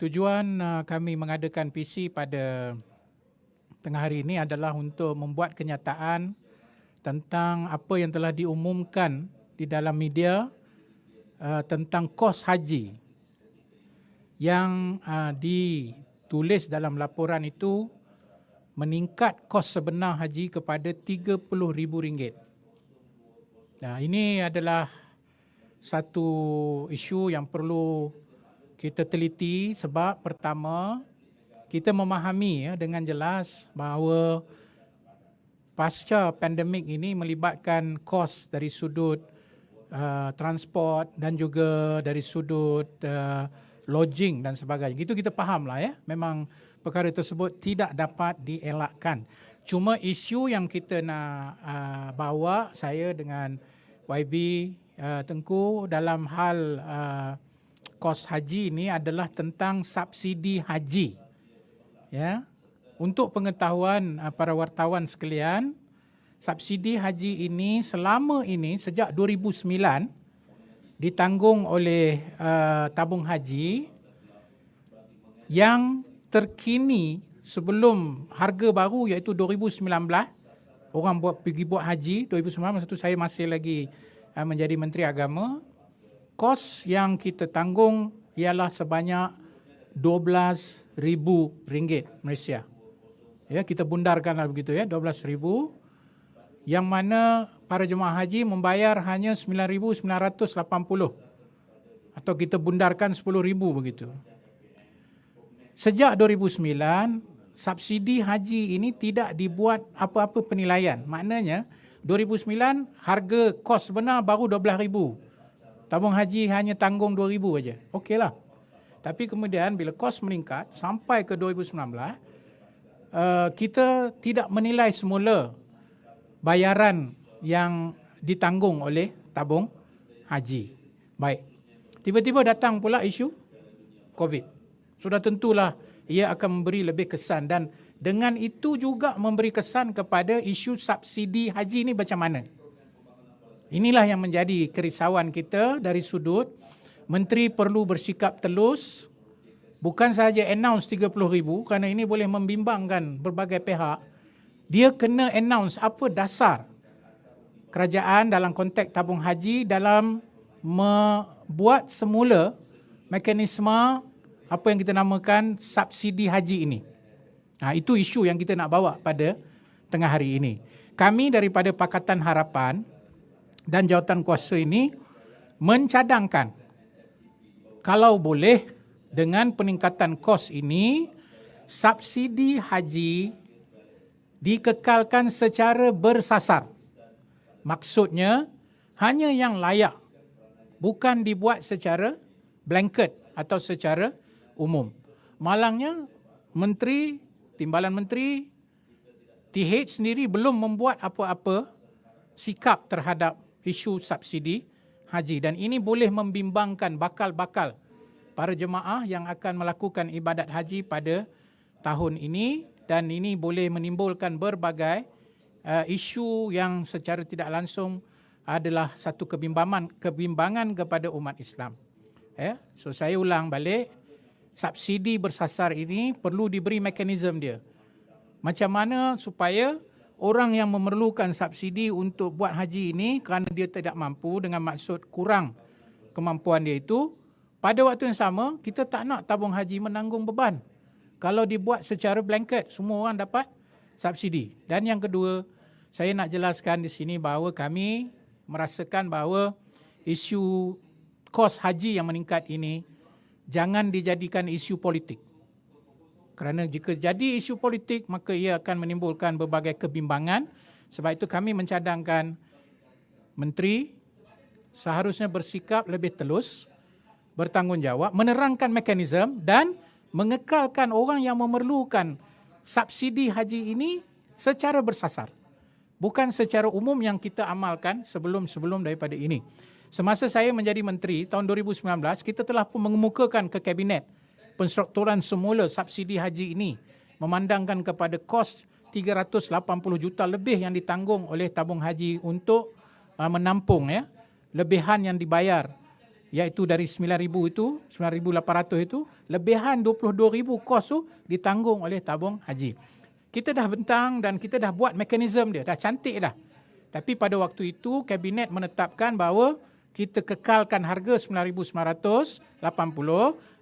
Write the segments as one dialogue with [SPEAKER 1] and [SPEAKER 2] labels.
[SPEAKER 1] Tujuan kami mengadakan PC pada tengah hari ini adalah untuk membuat kenyataan tentang apa yang telah diumumkan di dalam media tentang kos haji yang ditulis dalam laporan itu meningkat kos sebenar haji kepada RM30,000. Nah, ini adalah satu isu yang perlu kita teliti sebab pertama kita memahami dengan jelas bahawa pasca pandemik ini melibatkan kos dari sudut transport dan juga dari sudut lodging dan sebagainya. Itu kita fahamlah ya. Memang perkara tersebut tidak dapat dielakkan. Cuma isu yang kita nak bawa, saya dengan YB Tengku dalam hal kos haji ini adalah tentang subsidi haji. Ya. Untuk pengetahuan para wartawan sekalian, subsidi haji ini selama ini sejak 2009 ditanggung oleh tabung haji yang terkini sebelum harga baru iaitu 2019 orang pergi buat haji 2019 itu saya masih lagi menjadi Menteri Agama. Kos yang kita tanggung ialah sebanyak RM12,000 Malaysia. Ya, kita bundarkanlah begitu ya, 12,000 yang mana para jemaah haji membayar hanya 9,980 atau kita bundarkan 10,000 begitu. Sejak 2009, subsidi haji ini tidak dibuat apa-apa penilaian. Maknanya 2009 harga kos sebenar baru 12,000. Tabung haji hanya tanggung 2,000 saja. Okeylah. Tapi kemudian bila kos meningkat sampai ke 2019, kita tidak menilai semula bayaran yang ditanggung oleh tabung haji. Baik. Tiba-tiba datang pula isu COVID. Sudah tentulah ia akan memberi lebih kesan dan dengan itu juga memberi kesan kepada isu subsidi haji ini macam mana. Inilah yang menjadi kerisauan kita dari sudut Menteri perlu bersikap telus, bukan sahaja announce 30,000 kerana ini boleh membimbangkan berbagai pihak. Dia kena announce apa dasar kerajaan dalam konteks tabung haji dalam membuat semula mekanisme apa yang kita namakan subsidi haji ini. Itu isu yang kita nak bawa pada tengah hari ini. Kami daripada Pakatan Harapan dan jawatan kuasa ini mencadangkan kalau boleh dengan peningkatan kos ini subsidi haji dikekalkan secara bersasar. Maksudnya hanya yang layak, bukan dibuat secara blanket atau secara umum. Malangnya menteri, timbalan menteri, TH sendiri belum membuat apa-apa sikap terhadap isu subsidi haji dan ini boleh membimbangkan bakal-bakal para jemaah yang akan melakukan ibadat haji pada tahun ini dan ini boleh menimbulkan berbagai isu yang secara tidak langsung adalah satu kebimbangan kepada umat Islam. So saya ulang balik, subsidi bersasar ini perlu diberi mekanisme dia. Macam mana supaya orang yang memerlukan subsidi untuk buat haji ini kerana dia tidak mampu dengan maksud kurang kemampuan dia itu, pada waktu yang sama kita tak nak tabung haji menanggung beban. Kalau dibuat secara blanket, semua orang dapat subsidi. Dan yang kedua, saya nak jelaskan di sini bahawa kami merasakan bahawa isu kos haji yang meningkat ini jangan dijadikan isu politik. Kerana jika jadi isu politik, maka ia akan menimbulkan berbagai kebimbangan. Sebab itu kami mencadangkan menteri seharusnya bersikap lebih telus, bertanggungjawab, menerangkan mekanisme dan mengekalkan orang yang memerlukan subsidi haji ini secara bersasar. Bukan secara umum yang kita amalkan sebelum daripada ini. Semasa saya menjadi menteri tahun 2019, kita telah pun mengemukakan ke Kabinet penstrukturan semula subsidi haji ini memandangkan kepada kos 380 juta lebih yang ditanggung oleh tabung haji untuk menampung lebihan yang dibayar iaitu dari 9,000 itu, 9,800 itu, lebihan 22,000 kos tu ditanggung oleh tabung haji. Kita dah bentang dan kita dah buat mekanisme dia, dah cantik dah. Tapi pada waktu itu, Kabinet menetapkan bahawa kita kekalkan harga 9,980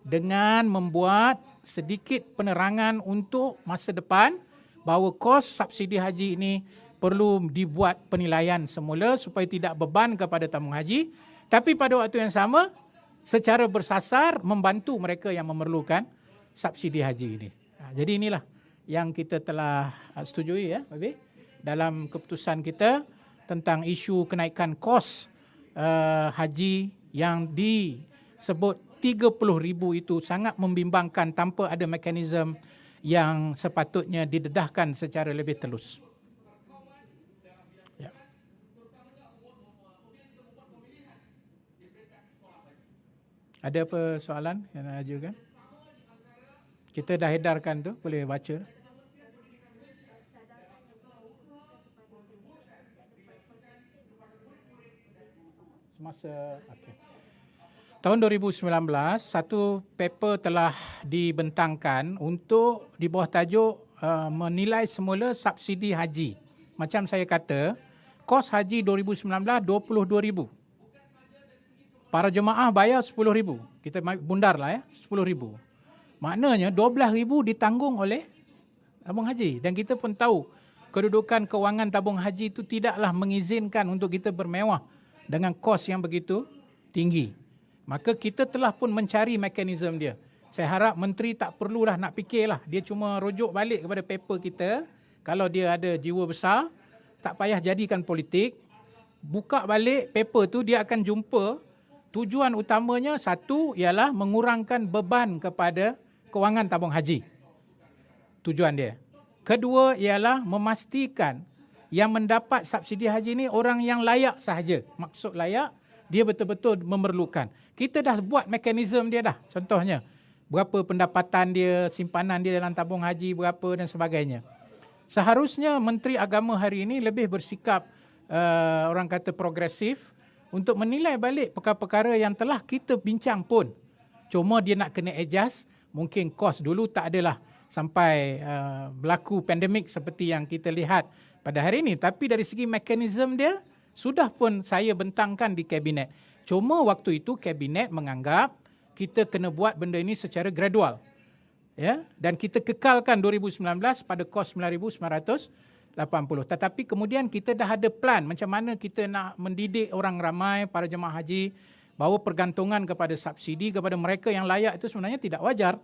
[SPEAKER 1] dengan membuat sedikit penerangan untuk masa depan bahawa kos subsidi haji ini perlu dibuat penilaian semula supaya tidak beban kepada tabung haji. Tapi pada waktu yang sama, secara bersasar membantu mereka yang memerlukan subsidi haji ini. Jadi inilah yang kita telah setujui ya, Habib, dalam keputusan kita tentang isu kenaikan kos haji yang disebut 30,000 itu sangat membimbangkan tanpa ada mekanisme yang sepatutnya didedahkan secara lebih telus. Ya. Ada apa soalan yang nak ajukan? Kita dah edarkan tu, boleh baca. Semasa tahun 2019, satu paper telah dibentangkan untuk di bawah tajuk menilai semula subsidi haji. Macam saya kata, kos haji 2019 22,000. Para jemaah bayar 10,000. Kita bundarlah ya, 10,000. Maknanya 12,000 ditanggung oleh tabung haji. Dan kita pun tahu kedudukan kewangan tabung haji itu tidaklah mengizinkan untuk kita bermewah dengan kos yang begitu tinggi. Maka kita telah pun mencari mekanisme dia. Saya harap menteri tak perlulah nak fikirlah. Dia cuma rujuk balik kepada paper kita. Kalau dia ada jiwa besar, tak payah jadikan politik. Buka balik paper tu, dia akan jumpa tujuan utamanya satu ialah mengurangkan beban kepada kewangan tabung haji. Tujuan dia. Kedua ialah memastikan yang mendapat subsidi haji ni orang yang layak sahaja. Maksud layak, dia betul-betul memerlukan. Kita dah buat mekanisme dia dah. Contohnya, berapa pendapatan dia, simpanan dia dalam tabung haji, berapa dan sebagainya. Seharusnya Menteri Agama hari ini lebih bersikap orang kata progresif untuk menilai balik perkara-perkara yang telah kita bincang pun. Cuma dia nak kena adjust, mungkin kos dulu tak adalah sampai berlaku pandemik seperti yang kita lihat pada hari ini. Tapi dari segi mekanisme dia, sudah pun saya bentangkan di Kabinet. Cuma waktu itu Kabinet menganggap kita kena buat benda ini secara gradual. Ya, dan kita kekalkan 2019 pada kos 9,980. Tetapi kemudian kita dah ada plan macam mana kita nak mendidik orang ramai, para jemaah haji, bahawa pergantungan kepada subsidi kepada mereka yang layak itu sebenarnya tidak wajar.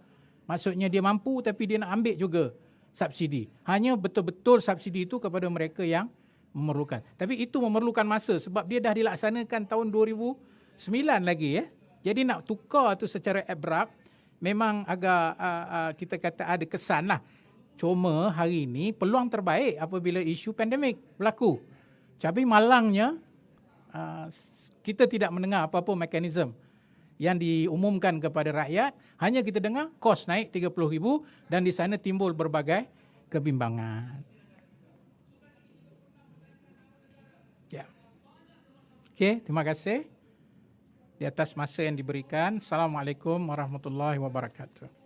[SPEAKER 1] Maksudnya dia mampu tapi dia nak ambil juga subsidi. Hanya betul-betul subsidi itu kepada mereka yang memerlukan. Tapi itu memerlukan masa sebab dia dah dilaksanakan tahun 2009 lagi ya. Jadi nak tukar tu secara abrupt memang agak kita kata ada kesan lah. Cuma hari ini peluang terbaik apabila isu pandemik berlaku. Tapi malangnya kita tidak mendengar apa-apa mekanisme yang diumumkan kepada rakyat. Hanya kita dengar kos naik 30,000 dan di sana timbul berbagai kebimbangan. Ya. Okey, terima kasih di atas masa yang diberikan. Assalamualaikum warahmatullahi wabarakatuh.